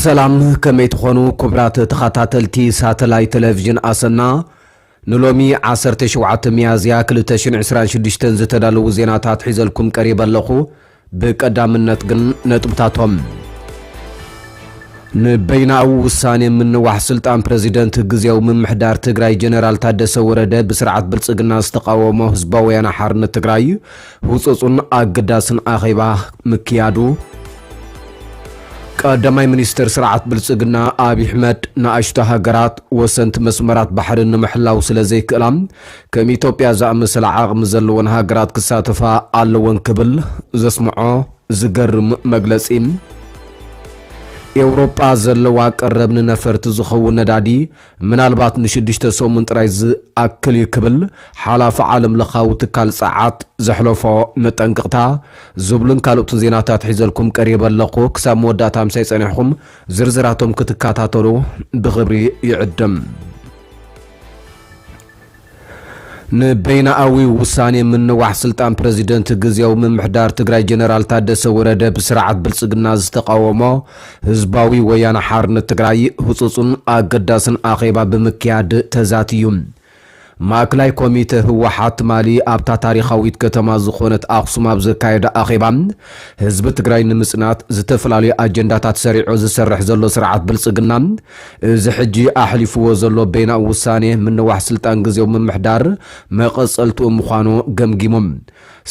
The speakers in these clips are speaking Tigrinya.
سلام كميت خونو كبرات تخاتاتلتي ساتلاي تلفزيون أسنا نلومي عصرت شوعة ميازيا كلتشن عسران شدشتن زتدالو زيناتات حيزلكم قريبا لخو بقدام النتقن نتبتاتهم نبيناو وساني من واح سلطان بريزيدنت غزياو من محدار تግራይ جنرال تادسه ورده بسرعه بلصقنا استقاومو حزباويان حارن تግራይ وصصون اقداسن اخيبا مكيادو قدامي منستر سرعه بلصقنا ابي احمد ناشتا هاجرات وسنت مسمرات بحرن محلاو سلازي كلام كم ايتوبيا زامسل عاقم زلون هاجرات كساتفا علون كبل زسمعو زغرم مغلصيم ኤውሮጳ ዘለዋ ቀረብን ነፈርት ዝኸው ነዳዲ ምናልባት ንሽድሽተ ሶምን ጥራይዝ አክል ይክብል ሓላፍ ዓለም ለኻው ትካል ጻዓት ዘሕለፎ መጠንቅቕታ ዝብሉን ካልኦትን ዜናታት ሒዘልኩም ቀሪበ ለኹ ክሳብ መወዳእታ ምሳይ ጸኒሕኩም ዝርዝራቶም ክትካታተሉ ብኽብሪ ይዕደም نبيناوي وساني من واح سلطان بريزيدنت غزياو من محدار تግራይ جنرال تادسه ورده بسرعه بلصقنا استقاومو حزباوي ويان حارن تግራይ حصصن اقداسن اخيبا بمكياد تزاتيوم ማዕከላዊ ኮሚቴ ህወሓት ማሊ ኣብታ ታሪኻዊት ከተማ ዝኾነት ኣኽሱም ኣብ ዘካየደ ኣኼባ ህዝቢ ትግራይ ንምጽናት ዝተፈላለዩ ኣጀንዳታት ሰሪዑ ዝሰርሕ ዘሎ ስርዓት ብልጽግና እዚ ሕጂ ኣሕሊፍዎ ዘሎ በይናዊ ውሳኔ ምንዋሕ ስልጣን ግዜው ምምሕዳር መቐጸልቱ ምዃኑ ገምጊሞም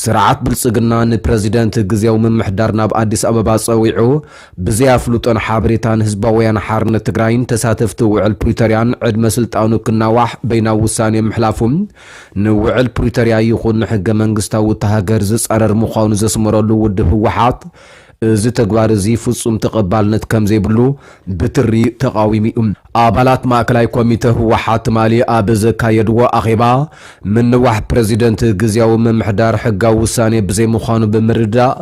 ስርዓት ብልጽግና ንፕሬዚደንት ግዜው ምምሕዳር ናብ ኣዲስ ኣበባ ጸዊዑ ብዘያፍሉጦን ሓበሬታን ህዝባውያን ሓርነት ትግራይን ተሳተፍቲ ውዕል ፕሪቶሪያን ዕድመ ስልጣኑ ክናዋሕ በይናዊ ውሳኔ محلافهم نوعل بريتوريا يخون حق منغستاو تهاجر زصرر مخاون زسمرلو ود هوحات زي تغبار زي فصوم تقبالنت كم زي بلو بتري تقاويمي ابالات ماكلاي كوميته هوحات مالي ابز كايدو اخيبا من واحد بريزيدنت غزياو ممحدار حقا وساني بزي مخانو بمردا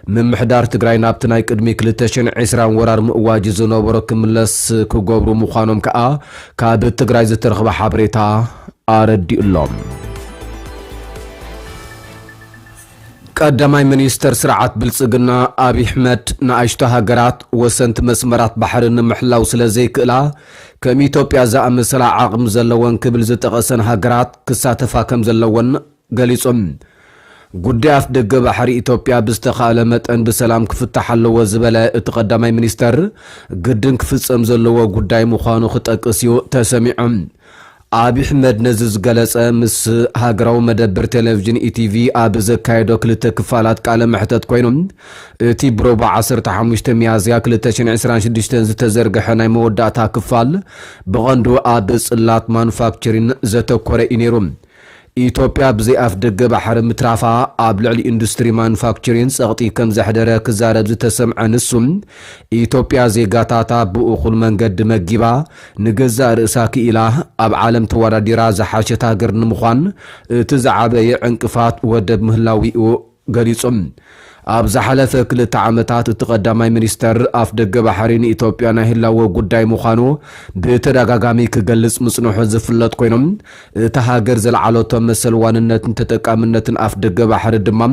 ممحدار تግራይ ናብትናይ ቅድሚ 2020 ወራር ምዋጅ ዝነበሮ ክምለስ ክገብሩ ምዃኖም ከዓ ካብ ትግራይ ዝተረኸበ ሓበሬታ አረዲ ኢሎም قدامي منستر سرعت بلصقنا ابي احمد ناشتا هاجرات وسنت مسمرات بحرن محلاو سلازي كلا كم ايتوبيا زامسل عاقم زلون كبل زتقسن هاجرات كساتفا كم زلون غليصم ጉዳይ ደገ ባሕሪ ኢትዮጵያ ብዝተኻለ መጠን በሰላም ክፍታሐለው ወዝበለ እተቀዳማይ ሚኒስተር ግድን ክፍጸም ዘለዎ ጉዳይ ምዃኑ ክጠቅስዩ ተሰሚዑም አቢ አሕመድ ነዝዝ ገለጸ ምስ ሃገራው መደብር ቴሌቪዥን ኢቲቪ ኣብ ዘካየዶ ክልተ ክፋላት ቃለ መሕተት ኮይኖም እቲ ብሮባ 15 ሚያዝያ 2026 ዝተዘርገሐ ናይ መወዳእታ ክፋል ብቐንዱ ኣብ ጽላት ማኑፋክቸሪንግ ዘተኮረ ኢነሮም ኢትዮጵያ ብዘይ ኣፍ ደገ ባሕሪ ምትራፋ ኣብ ልዕሊ ኢንዱስትሪ ማኑፋክቸሪንግ ጸቕጢ ከም ዘሕደረ ክዛረብ ዝተሰምዐ ንሱም ኢትዮጵያ ዜጋታታ ብእኹል መንገዲ መጊባ ንገዛ ርእሳ ክኢላ ኣብ ዓለም ተወዳዲራ ዝሓሸት ሃገር ንምዃን እቲ ዝዓበየ ዕንቅፋት ወደብ ምህላዊኡ ገሊጾም ኣብ ዝሓለፈ ክልተ ዓመታት እተቀዳማይ ሚኒስተር ኣፍ ደገ ባሕሪን ኢትዮጵያ ናይ ህላወ ጉዳይ ምዃኑ ብተደጋጋሚ ክገልጽ ምጽንሑ ዝፍለጥ ኮይኖም እቲ ሃገር ዘለዓለቶም መሰል ዋንነትን ተጠቃምነትን ኣፍ ደገ ባሕሪ ድማ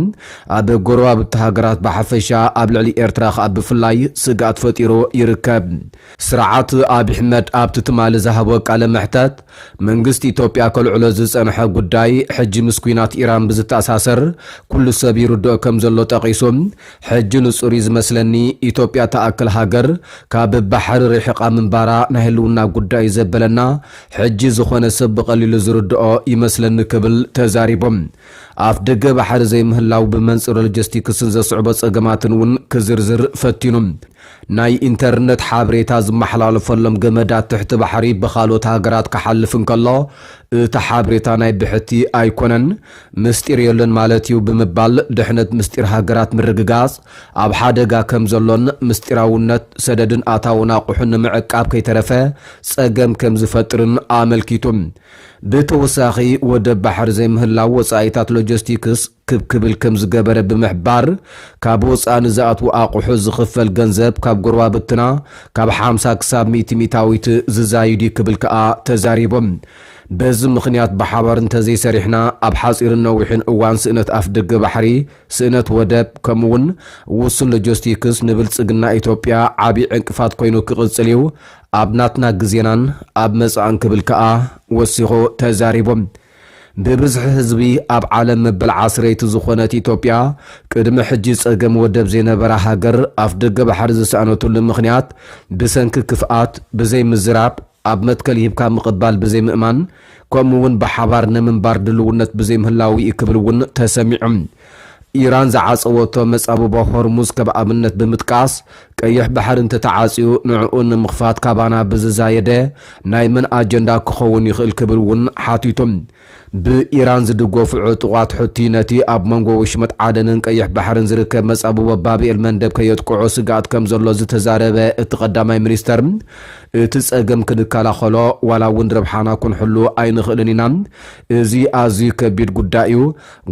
ኣብ ጎረባብቲ ሃገራት ብሓፈሻ ኣብ ልዕሊ ኤርትራ ካብ ብፍላይ ስጋት ፈጢሩ ይርከብ ስርዓት አቢ አሕመድ ኣብቲ ትማሊ ዝሃቦ ቃለ መሕተት መንግስቲ ኢትዮጵያ ከልዕሎ ዝጸንሐ ጉዳይ ሕጂ ምስ ኩናት ኢራን ብዝተኣሳሰር ኩሉ ሰብ ይርድኦ ከም ዘሎ ጠቒሱ حج نصوري زمسلني إثيوبيا تأكل هاجر كاب بحر رحقا من بارا نهلونا قداي زبلنا حج زخون سب قليل زردو يمسلن كبل تزاريبهم أفدق بحر زي مهلاو بمنصر الجستيكس صعوبة أجماتن ون كزرزر فتينم ناي انترنت حابريتا زمحلال فلم جمدات تحت بحري بخالوت هاجرات كحلفن كالله تحابريتا ناي بحتي ايكونن مستيريلن مالتيو بمبال دحنت مستير هاجرات مرقاص اب حادقا كم زلون مستيراونت سددن اتاونا قحن معقاب كيترفه صقم كم زفترن عملكيتم بتوساخي ود بحر زي مهلاو وصايتات لوجستيكس ክብክብል ከም ዝገበረ ብምሕባር ካብ ወፃኒ ዝኣትዉ ኣቑሑ ዝኽፈል ገንዘብ ካብ ጎረባብትና ካብ 50 ክሳብ 100 ሚታዊት ዝዛይድ ክብል ከዓ ተዛሪቦም በዚ ምኽንያት ብሓባር እንተዘይሰሪሕና ኣብ ሓፂርን ነዊሕን እዋን ስእነት ኣፍ ደገ ባሕሪ ስእነት ወደብ ከምኡውን ውሱን ሎጂስቲክስ ንብልጽግና ኢትዮጵያ ዓብዪ ዕንቅፋት ኮይኑ ክቕጽል እዩ ኣብ ናትና ግዜናን ኣብ መጻእን ክብል ከዓ ወሲኹ ተዛሪቦም ብብዝሒ ህዝቢ ኣብ ዓለም መበል ዓስረይቲ ዝኾነት ኢትዮጵያ ቅድሚ ሕጂ ጸገም ወደብ ዘይነበራ ሃገር ኣፍ ደገ ባሕሪ ዝሰኣነቱሉ ምኽንያት ብሰንኪ ክፍኣት ብዘይ ምዝራብ ኣብ መትከል ሂብካ ምቕባል ብዘይ ምእማን ከምኡውን ብሓባር ንምንባር ድልውነት ብዘይ ምህላዊ ክብል እውን ተሰሚዖም ኢራን ዝዓፀወቶ መጻብቦ ሆርሙዝ ከም ኣብነት ብምጥቃስ ቀይሕ ባሕሪ እንተተዓፅዩ ንዕኡ ንምኽፋት ካባና ብዝዛየደ ናይ መን ኣጀንዳ ክኸውን ይኽእል ክብል እውን ሓቲቶም ብኢራን ዝድገፉ ዕጡቓት ሕቲ ነቲ ኣብ መንጎ ወሽመጥ ዓደንን ቀይሕ ባሕርን ዝርከብ መጻብቦ ባቢኤል መንደብ ከየጥቅዖ ስጋኣት ከም ዘሎ ዝተዛረበ እቲ ቀዳማይ ሚኒስተር እቲ ጸገም ክንከላኸሎ ዋላ እውን ረብሓና ክንሕሉ ኣይንኽእልን ኢና እዚ ኣዝዩ ከቢድ ጉዳይ እዩ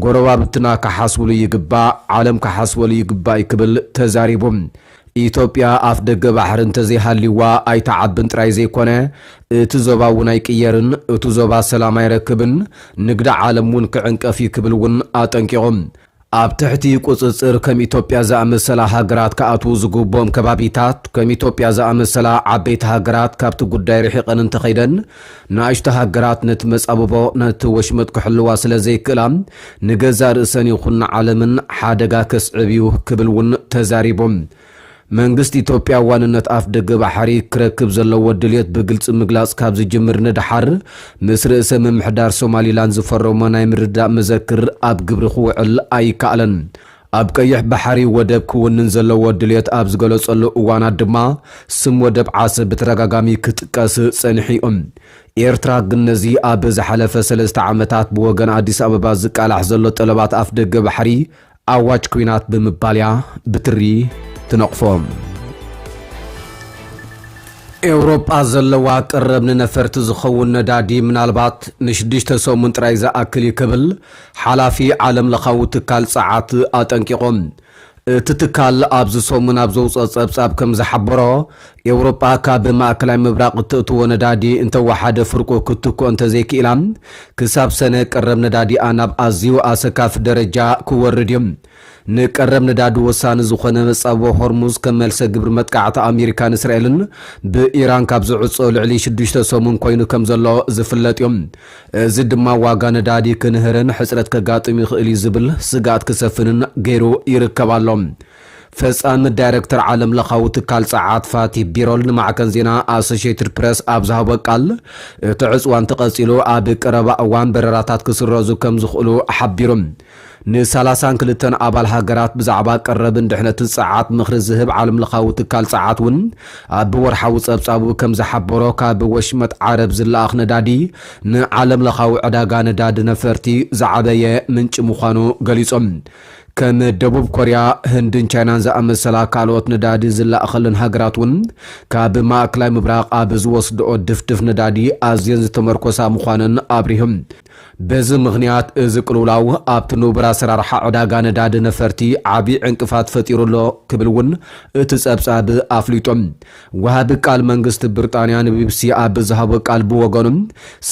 ጎረባብትና ክሓስብሉ ይግባእ ዓለም ክሓስበሉ ይግባእ ክብል ተዛሪቦም ኢትዮጵያ ኣፍ ደገ ባሕሪ እንተዘይሃልይዋ ኣይተዓብን ጥራይ ዘይኮነ እቲ ዞባ እውን ኣይቅየርን እቲ ዞባ ሰላም ኣይረክብን ንግዲ ዓለም እውን ክዕንቀፍ ክብል እውን ኣጠንቂቖም ኣብ ትሕቲ ቁፅፅር ከም ኢትዮጵያ ዝኣመሰላ ሃገራት ከኣትዉ ዝግቦም ከባቢታት ከም ኢትዮጵያ ዝኣመሰላ ዓበይቲ ሃገራት ካብቲ ጉዳይ ርሒቐን እንተኸይደን ንኣሽቱ ሃገራት ነቲ መጻብቦ ነቲ ወሽመጥ ክሕልዋ ስለ ዘይክእላ ንገዛ ርእሰን ይኹን ዓለምን ሓደጋ ከስዕብ እዩ ክብል እውን ተዛሪቦም መንግስት ኢትዮጵያ ዋንነት ኣፍ ደገ ባሕሪ ክረክብ ዘለዎ ድልየት ብግልጽ ምግላጽ ካብ ዝጅምር ንድሓር ምስ ርእሰ ምምሕዳር ሶማሊላንድ ዝፈረሞ ናይ ምርዳእ መዘክር ኣብ ግብሪ ክውዕል ኣይከኣለን ኣብ ቀይሕ ባሕሪ ወደብ ክውንን ዘለዎ ድልየት ኣብ ዝገለጸሉ እዋናት ድማ ስም ወደብ ዓሰብ ብተረጋጋሚ ክጥቀስ ጸኒሖም ኤርትራ ግን ነዚ ኣብ ዝሓለፈ 3 ዓመታት ብወገን ኣዲስ ኣበባ ዝቃላሕ ዘሎ ጠለባት ኣፍ ደገ ባሕሪ ኣዋጅ ኩናት ብምባልያ ብትሪ ትነቕፎም ኤውሮጳ ዘለዋ ቅረብ ንነፈርቲ ዝኸውን ነዳዲ ምናልባት ንሽዱሽተ ሰሙን ጥራይ ዝኣክል ክብል ሓላፊ ዓለም ለኻዊ ትካል ጸዓት ኣጠንቂቖም እቲ ትካል ኣብዚ ሰሙን ኣብ ዘውፅአ ጸብጻብ ከም ዝሓበሮ ኤውሮጳ ካብ ማእከላይ ምብራቕ እትእትዎ ነዳዲ እንተወሓደ ፍርቁ ክትኮ እንተዘይክኢላ ክሳብ ሰነ ቀረብ ነዳዲኣ ናብ ኣዝዩ ኣሰካፊ ደረጃ ክወርድ እዩ ንቀረብ ነዳዲ ወሳኒ ዝኾነ መጻብቦ ሆርሙዝ ከም መልሰ ግብሪ መጥቃዕቲ ኣሜሪካን እስራኤልን ብኢራን ካብ ዝዕጾ ልዕሊ 6 ሰሙን ኮይኑ ከም ዘሎ ዝፍለጥ እዮም እዚ ድማ ዋጋ ነዳዲ ክንህርን ሕፅረት ከጋጥም ይኽእል ዝብል ስጋት ክሰፍንን ገይሩ ይርከብ ኣሎ ፈጻሚ ዳይሬክተር ዓለም ለኻዊ ትካል ጸዓት ፋቲ ቢሮል ንማዕከን ዜና ኣሶሺየትድ ፕሬስ ኣብ ዝሃቦ ቃል እቲ ዕፅዋን ተቐጺሉ ኣብ ቀረባ እዋን በረራታት ክስረዙ ከም ዝኽእሉ ሓቢሮም ን32 ኣባል ሃገራት ብዛዕባ ቀረብን ድሕነትን ጸዓት ምኽሪ ዝህብ ዓለም ለኻዊ ትካል ጸዓት እውን ኣብ ወርሓዊ ጸብጻቡ ከም ዝሓበሮ ካብ ወሽመጥ ዓረብ ዝለኣኽ ነዳዲ ንዓለም ለኻዊ ዕዳጋ ነዳዲ ነፈርቲ ዝዓበየ ምንጭ ምዃኑ ገሊጾም ከም ደቡብ ኮርያ ህንድን ቻይናን ዝኣመሰላ ካልኦት ነዳዲ ዝለኣኸልን ሃገራት እውን ካብ ማእከላይ ምብራቕ ኣብ ዝወስድኦ ድፍድፍ ነዳዲ ኣዝየን ዝተመርኮሳ ምዃነን ኣብሪሆም በዚ ምኽንያት እዚ ቅልውላው ኣብቲ ንቡር ኣሰራርሓ ዕዳጋ ነዳዲ ነፈርቲ ዓብዪ ዕንቅፋት ፈጢሩሎ ክብል እውን እቲ ጸብጻብ ኣፍሊጦም ወሃቢ ቃል መንግስቲ ብሪጣንያ ንቢቢሲ ኣብ ዝሃቦ ቃል ብወገኖም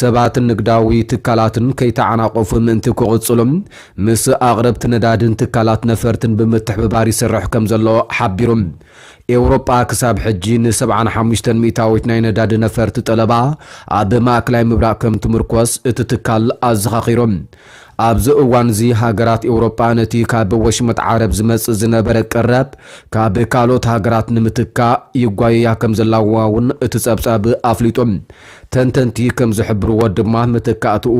ሰባትን ንግዳዊ ትካላትን ከይተዓናቐፉ ምእንቲ ክቕጽሎም ምስ ኣቕረብቲ ነዳድን ትካላት ነፈርትን ብምትሕብባር ይሰርሕ ከም ዘሎ ሓቢሮም ኤውሮጳ ክሳብ ሕጂ ን75 ሚእታዊት ናይ ነዳዲ ነፈርቲ ጠለባ ኣብ ማእከላይ ምብራቕ ከም ትምርኮስ እቲ ትካል ኣዘኻኺሮም ኣብዚ እዋን እዚ ሃገራት ኤውሮጳ ነቲ ካብ ወሽመጥ ዓረብ ዝመጽእ ዝነበረ ቀረብ ካብ ካልኦት ሃገራት ንምትካ ይጓየያ ከም ዘለዋ እውን እቲ ጸብጻብ ኣፍሊጦም ተንተንቲ ከም ዝሕብርዎ ድማ ምትካእትኡ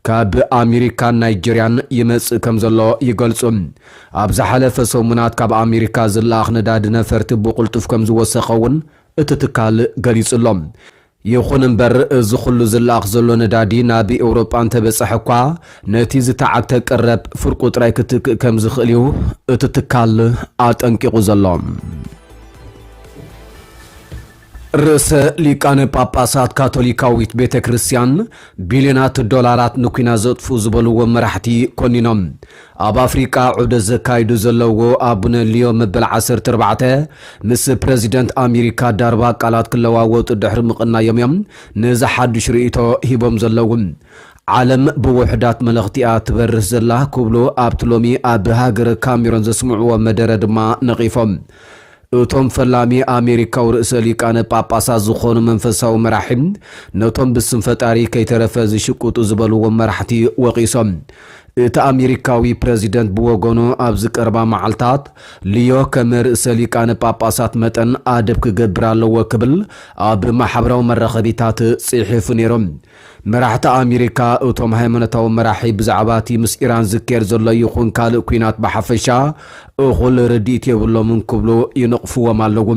ካብ ኣሜሪካን ናይጀርያን ይመጽእ ከም ዘሎ ይገልጹ ኣብ ዝሓለፈ ሰሙናት ካብ ኣሜሪካ ዝለኣኽ ነዳዲ ነፈርቲ ብቁልጡፍ ከም ዝወሰኸ እውን እቲ ትካል ገሊጹሎም ይኹን እምበር እዚ ኩሉ ዝለኣኽ ዘሎ ነዳዲ ናብ ኤውሮጳ እንተበጽሐ እኳ ነቲ ዝተዓግተ ቀረብ ፍርቁ ጥራይ ክትክእ ከም ዝኽእል እዩ እቲ ትካል ኣጠንቂቑ ዘሎ ርዕሰ ሊቃነ ጳጳሳት ካቶሊካዊት ቤተ ክርስቲያን ቢልዮናት ዶላራት ንኩና ዘጥፉ ዝበልዎ መራሕቲ ኮኒኖም ኣብ ኣፍሪቃ ዑደት ዘካይዱ ዘለዎ ኣቡነ ሊዮ መበል 14 ምስ ፕረዚደንት ኣሜሪካ ዳርባ ቃላት ክለዋወጡ ድሕሪ ምቕናዮም እዮም ንዝሓድሽ ርእይቶ ሂቦም ዘለዉ ዓለም ብውሕዳት መልእኽቲኣ ትበርህ ዘላ ክብሉ ኣብቲ ሎሚ ኣብ ሃገረ ካሜሮን ዘስምዕዎ መደረ ድማ ነቒፎም እቶም ፈላሚ ኣሜሪካው ርእሰ ሊቃነ ጳጳሳት ዝኾኑ መንፈሳዊ መራሒም ነቶም ብስም ፈጣሪ ከይተረፈ ዝሽቁጡ ዝበልዎ መራሕቲ ወቒሶም እቲ ኣሜሪካዊ ፕረዚደንት ብወገኑ ኣብ ዝቀርባ መዓልታት ልዮ ከም ርእሰ ሊቃነ ጳጳሳት መጠን ኣደብ ክገብር ኣለዎ ክብል ኣብ ማሕበራዊ መራኸቢታት ጽሒፉ ነይሮም መራሕቲ ኣሜሪካ እቶም ሃይማኖታዊ መራሒ ብዛዕባ እቲ ምስ ኢራን ዝካየድ ዘሎ ይኹን ካልእ ኩናት ብሓፈሻ እኹል ርዲኢት የብሎምን ክብሉ ይነቕፍዎም ኣለዉ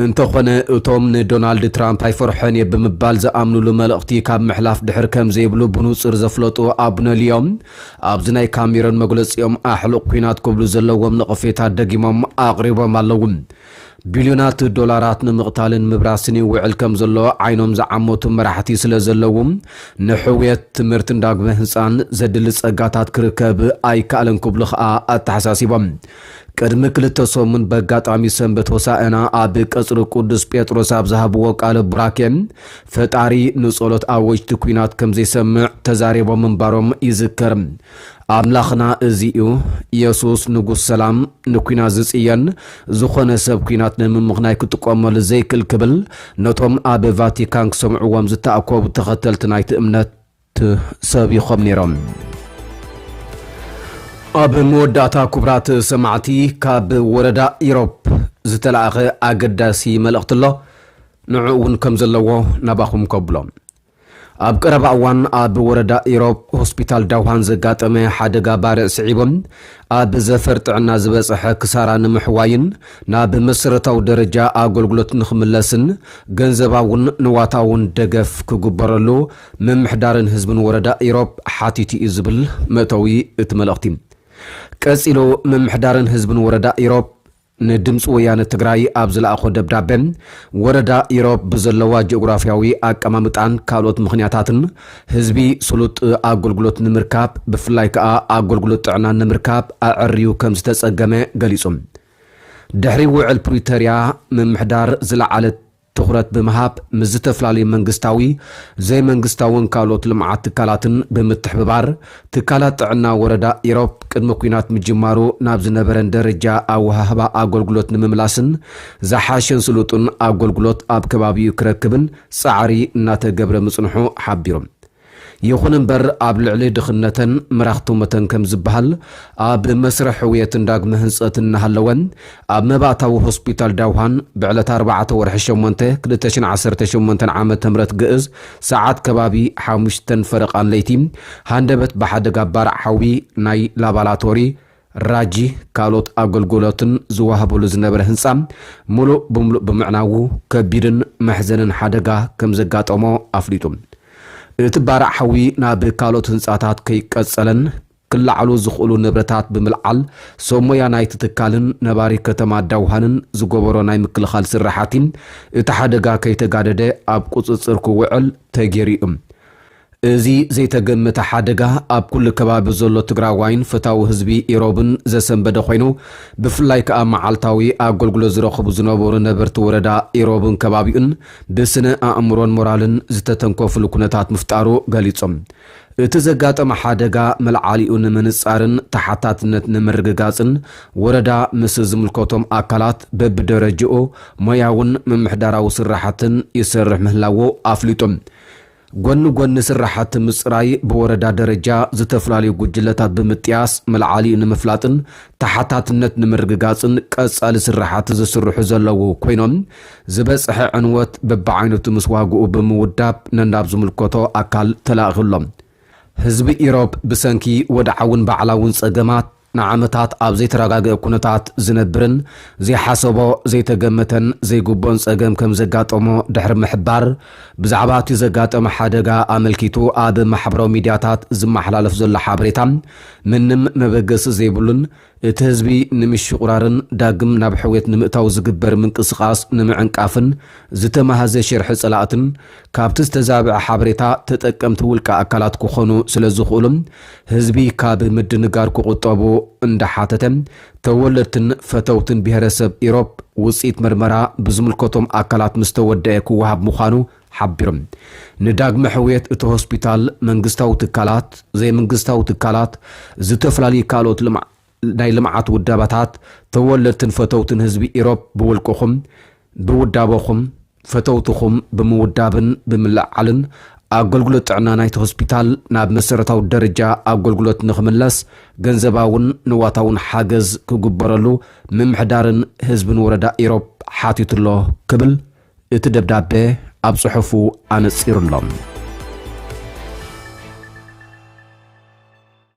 እንተኾነ እቶም ንዶናልድ ትራምፕ ኣይፈርሖን እየ ብምባል ዝኣምንሉ መልእኽቲ ካብ ምሕላፍ ድሕር ከም ዘይብሉ ብንጹር ዘፍለጡ ኣቡነ ሊዮም ኣብዚ ናይ ካሜሮን መግለፂኦም ኣሕልቕ ኩናት ክብሉ ዘለዎም ነቐፌታት ደጊሞም ኣቕሪቦም ኣለዉ ቢልዮናት ዶላራት ንምቕታልን ምብራስን ይውዕል ከም ዘሎ ዓይኖም ዝዓመቱ መራሕቲ ስለ ዘለዉ ንሕውየት ትምህርትን ዳግመ ህንፃን ዘድሊ ፀጋታት ክርከብ ኣይከኣለን ክብሉ ከዓ ኣተሓሳሲቦም ቅድሚ ክልተ ሰሙን በጋጣሚ ሰንበት ሆሳዕና ኣብ ቀጽሪ ቅዱስ ጴጥሮስ ኣብ ዝሃብዎ ቃለ ቡራኬ ፈጣሪ ንጸሎት ኣወጅቲ ኩናት ከም ዘይሰምዕ ተዛሪቦም ምንባሮም ይዝከር ኣምላኽና እዚኡ ኢየሱስ ንጉስ ሰላም ንኩናት ዝጽየን ዝኾነ ሰብ ኩናት ንምምኽናይ ክጥቀመሉ ዘይክእል ክብል ነቶም ኣብ ቫቲካን ክሰምዕዎም ዝተኣከቡ ተኸተልቲ ናይቲ እምነት ሰቢኾም ነይሮም ኣብ መወዳእታ ክቡራት ሰማዕቲ ካብ ወረዳ ኢሮብ ዝተላእኸ ኣገዳሲ መልእኽቲ ኣሎ ንዕኡ እውን ከም ዘለዎ ናባኹም ከብሎም ኣብ ቀረባ እዋን ኣብ ወረዳ ኢሮብ ሆስፒታል ዳውሃን ዘጋጠመ ሓደጋ ባርዕ ስዒቦም ኣብ ዘፈር ጥዕና ዝበፅሐ ክሳራ ንምሕዋይን ናብ መሰረታዊ ደረጃ ኣገልግሎት ንኽምለስን ገንዘባውን ንዋታውን ደገፍ ክግበረሉ ምምሕዳርን ህዝብን ወረዳ ኢሮብ ሓቲቱ እዩ ዝብል መእተዊ እቲ መልእኽቲ ቀፂሉ ምምሕዳርን ህዝብን ወረዳ ኢሮብ ንድምፂ ወያነ ትግራይ ኣብ ዝለኣኾ ደብዳቤ ወረዳ ኢሮብ ብዘለዋ ጂኦግራፊያዊ ኣቀማምጣን ካልኦት ምኽንያታትን ህዝቢ ስሉጥ ኣገልግሎት ንምርካብ ብፍላይ ከዓ ኣገልግሎት ጥዕና ንምርካብ ኣዕርዩ ከም ዝተጸገመ ገሊጹ ድሕሪ ውዕል ፕሪቶርያ ምምሕዳር ዝለዓለት ትኹረት ብምሃብ ምዝተፈላለዩ መንግስታዊ ዘይመንግስታውን ካልኦት ልምዓት ትካላትን ብምትሕብባር ትካላት ጥዕና ወረዳ ኢሮብ ቅድሚ ኩናት ምጅማሩ ናብ ዝነበረን ደረጃ ኣወሃህባ ኣገልግሎት ንምምላስን ዝሓሸን ስሉጡን ኣገልግሎት ኣብ ከባቢኡ ክረክብን ጻዕሪ እናተገብረ ምጽንሑ ሓቢሮም ይኹን እምበር ኣብ ልዕሊ ድኽነተን ምራኽቶመተን ከም ዝበሃል ኣብ መስርሕ ሕውየትን ዳግመ ህንፀትን እናሃለወን ኣብ መባእታዊ ሆስፒታል ዳውሃን ብዕለት 4 ወርሒ 8 2018 ዓመተ ምህረት ግእዝ ሰዓት ከባቢ 5 ፈረቓን ለይቲ ሃንደበት ብሓደጋ ባርዕ ሓዊ ናይ ላቦራቶሪ ራጂ ካልኦት ኣገልግሎትን ዝዋሃበሉ ዝነበረ ህንፃ ሙሉእ ብምሉእ ብምዕናዉ ከቢድን መሕዘንን ሓደጋ ከም ዘጋጠሞ ኣፍሊጡ እቲ ባርዕ ሓዊ ናብ ካልኦት ህንፃታት ከይቀጸለን ክላዕሉ ዝኽእሉ ንብረታት ብምልዓል ሰሞያ ናይቲ ትካልን ነባሪ ከተማ ዳውሃንን ዝገበሮ ናይ ምክልኻል ስራሓቲ እቲ ሓደጋ ከይተጋደደ ኣብ ቁፅፅር ክውዕል ተገይሩ እዚ ዘይተገመተ ሓደጋ ኣብ ኩሉ ከባቢ ዘሎ ትግራዋይን ፍታዊ ህዝቢ ኢሮብን ዘሰንበደ ኮይኑ ብፍላይ ከዓ መዓልታዊ ኣገልግሎት ዝረኽቡ ዝነበሩ ነበርቲ ወረዳ ኢሮብን ከባቢኡን ብስነ ኣእምሮን ሞራልን ዝተተንኮፍሉ ኩነታት ምፍጣሩ ገሊጾም እቲ ዘጋጠመ ሓደጋ መልዓሊኡ ንምንጻርን ተሓታትነት ንምርግጋጽን ወረዳ ምስ ዝምልከቶም ኣካላት በብደረጅኡ ሞያውን ምምሕዳራዊ ስራሕትን ይሰርሕ ምህላዎ ኣፍሊጦም ጎኒ ስራሓት ምጽራይ በወረዳ ደረጃ ዝተፈላልዩ ጉጅለታት ብምጥያስ መልዓሊ ንምፍላጥን ተሓታትነት ንምርግጋጽን ቀጻሊ ስራሓት ዝስርሑ ዘለዉ ኮይኖም ዝበጽሐ ዕንወት በብዓይነቱ ምስ ዋግኡ ብምውዳብ ነናብ ዝምልከቶ ኣካል ተላእኽሎም ህዝቢ ኢሮብ ብሰንኪ ወድዓውን ባዕላውን ጸገማት ንዓመታት ኣብ ዘይተረጋግአ ኩነታት ዝነብርን ዘይሓሰቦ ዘይተገመተን ዘይግቦን ጸገም ከም ዘጋጠሞ ድሕሪ ምሕባር ብዛዕባ እቲ ዘጋጠመ ሓደጋ ኣመልኪቱ ኣብ ማሕበራዊ ሚድያታት ዝመሓላለፍ ዘሎ ሓበሬታ ምንም መበገሲ ዘይብሉን እትህዝቢ ንምሽ ቁራርን ዳግም ናብ ሕዌት ንምእታው ዝግበር ምንቅስቃስ ንምዕንቃፍን ዝተማሃዘ ሽርሕ ጽላእትን ካብቲ ዝተዛብዐ ሓበሬታ ተጠቀምቲ ውልቃ አካላት ክኾኑ ስለዝኽእሉም ህዝቢ ካብ ምድንጋር ክቁጠቡ እንዳሓተተም ተወለድትን ፈተውትን ብሄረሰብ ኢሮብ ውጽኢት ምርመራ ብዝምልከቶም አካላት ምስተወደአ ክወሃብ ምዃኑ حبرم نداغ محويت ات هوسبيتال منغستاو تكالات زي منغستاو تكالات زتفلالي كالوت ناي لمعات وداباتات تولدتن فتوتن حزبي ايروب بولقوخم بودابوخم فتوتخم بمودابن بملعلن አገልግሎት ጥዕና ናይቲ ሆስፒታል ናብ መሰረታዊ ደረጃ አገልግሎት ንኽምለስ ገንዘባውን ንዋታውን ሓገዝ ክግበረሉ ምምሕዳርን ህዝብን ወረዳ ኢሮብ ሓቲቱሎ ክብል እቲ ደብዳቤ ኣብ ጽሑፉ ኣነጺሩሎም